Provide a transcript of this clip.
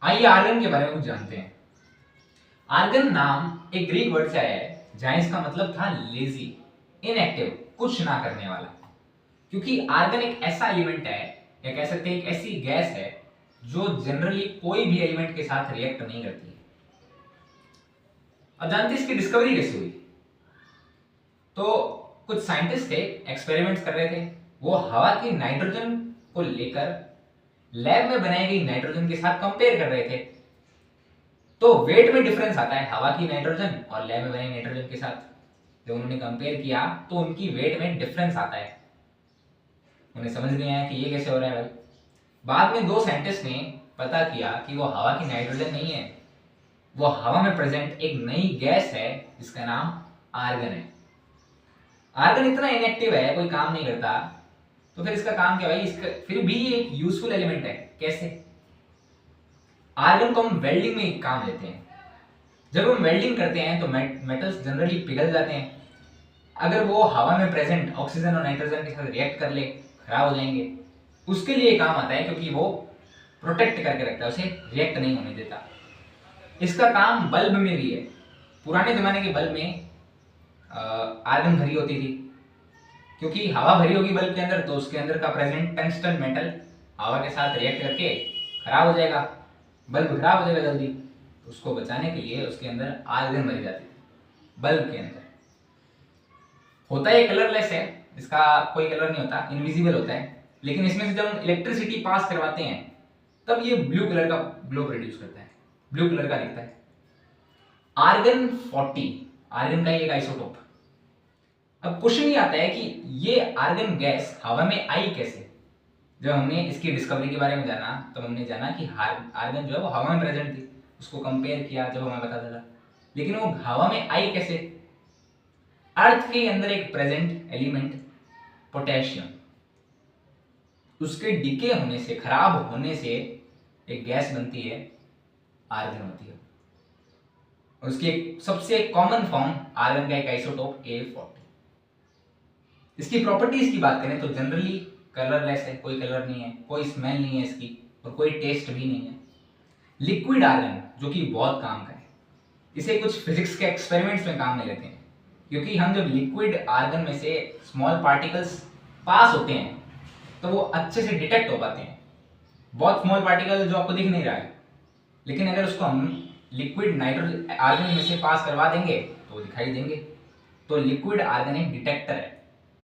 आइए आर्गन के बारे में कुछ जानते हैं। आर्गन नाम एक ग्रीक वर्ड से आया है जहां इसका मतलब था लेजी, इनएक्टिव, कुछ ना करने वाला। क्योंकि आर्गन एक ऐसा एलिमेंट है या कह सकते हैं एक ऐसी गैस है जो जनरली कोई भी एलिमेंट के साथ रिएक्ट नहीं करती है। अब जानते हैं इसकी डिस्कवरी कैसे हुई। तो कुछ साइंटिस्ट थे, एक्सपेरिमेंट्स कर रहे थे। वो हवा की नाइट्रोजन को लेकर लैब में बनाई गई नाइट्रोजन के साथ कंपेयर कर रहे थे। तो वेट में डिफरेंस आता है हवा की नाइट्रोजन और लैब में बने नाइट्रोजन के साथ। जब उन्होंने कंपेयर किया तो उनकी वेट में डिफरेंस आता है। उन्हें समझ नहीं आया कि ये कैसे हो रहा है भाई। बाद में दो साइंटिस्ट ने पता किया कि वो हवा की नाइट्रोजन नहीं है, वो हवा में प्रेजेंट एक नई गैस है जिसका नाम आर्गन है। आर्गन इतना इनएक्टिव है, कोई काम नहीं करता, तो फिर इसका काम क्या भाई। इसका फिर भी एक यूजफुल एलिमेंट है। कैसे? आर्गन को हम वेल्डिंग में काम लेते हैं। जब हम वेल्डिंग करते हैं तो मेटल्स जनरली पिघल जाते हैं। अगर वो हवा में प्रेजेंट ऑक्सीजन और नाइट्रोजन के साथ रिएक्ट कर ले, खराब हो जाएंगे। उसके लिए काम आता है क्योंकि वो प्रोटेक्ट करके रखता है, उसे रिएक्ट नहीं होने देता। इसका काम बल्ब में भी है। पुराने जमाने के बल्ब में आर्गन भरी होती थी, क्योंकि हवा भरी होगी बल्ब के अंदर तो उसके अंदर का प्रेजेंट टंगस्टन मेटल हवा के साथ रिएक्ट करके खराब हो जाएगा, बल्ब खराब हो जाएगा जल्दी। तो उसको बचाने के लिए उसके अंदर आर्गन भरी जाती थी। बल्ब के अंदर होता है कलरलेस है, इसका कोई कलर नहीं होता, इनविजिबल होता है। लेकिन इसमें से जब हम इलेक्ट्रिसिटी पास करवाते हैं तब ये ब्लू कलर का ग्लो प्रोड्यूस करता है, ब्लू कलर का दिखता है। आर्गन 40, आर्गन का एक आइसोटोप। अब क्वेश्चन ये आता है कि ये आर्गन गैस हवा में आई कैसे। जब हमने इसकी डिस्कवरी के बारे में जाना तब हमने जाना कि आर्गन जो है वो हवा में प्रेजेंट थी। उसको कंपेयर किया जब हमें पता चला, लेकिन वो हवा में आई कैसे। अर्थ के अंदर एक प्रेजेंट एलिमेंट पोटेशियम, उसके डिके होने से, खराब होने से एक गैस बनती है, आर्गन होती है। उसकी एक सबसे कॉमन फॉर्म आर्गन का एक आइसोटोप A40। इसकी प्रॉपर्टीज की बात करें तो जनरली कलरलेस है, कोई कलर नहीं है, कोई स्मेल नहीं है इसकी और कोई टेस्ट भी नहीं है। लिक्विड आर्गन जो कि बहुत काम का है, इसे कुछ फिजिक्स के एक्सपेरिमेंट्स में काम में लेते हैं, क्योंकि हम जब लिक्विड आर्गन में से स्मॉल पार्टिकल्स पास होते हैं तो वो अच्छे से डिटेक्ट हो पाते हैं। बहुत स्मॉल पार्टिकल जो आपको दिख नहीं रहा है, लेकिन अगर उसको हम लिक्विड नाइट्रोजन आर्गन में से पास करवा देंगे तो वो दिखाई देंगे। तो लिक्विड आर्गन एक डिटेक्टर है।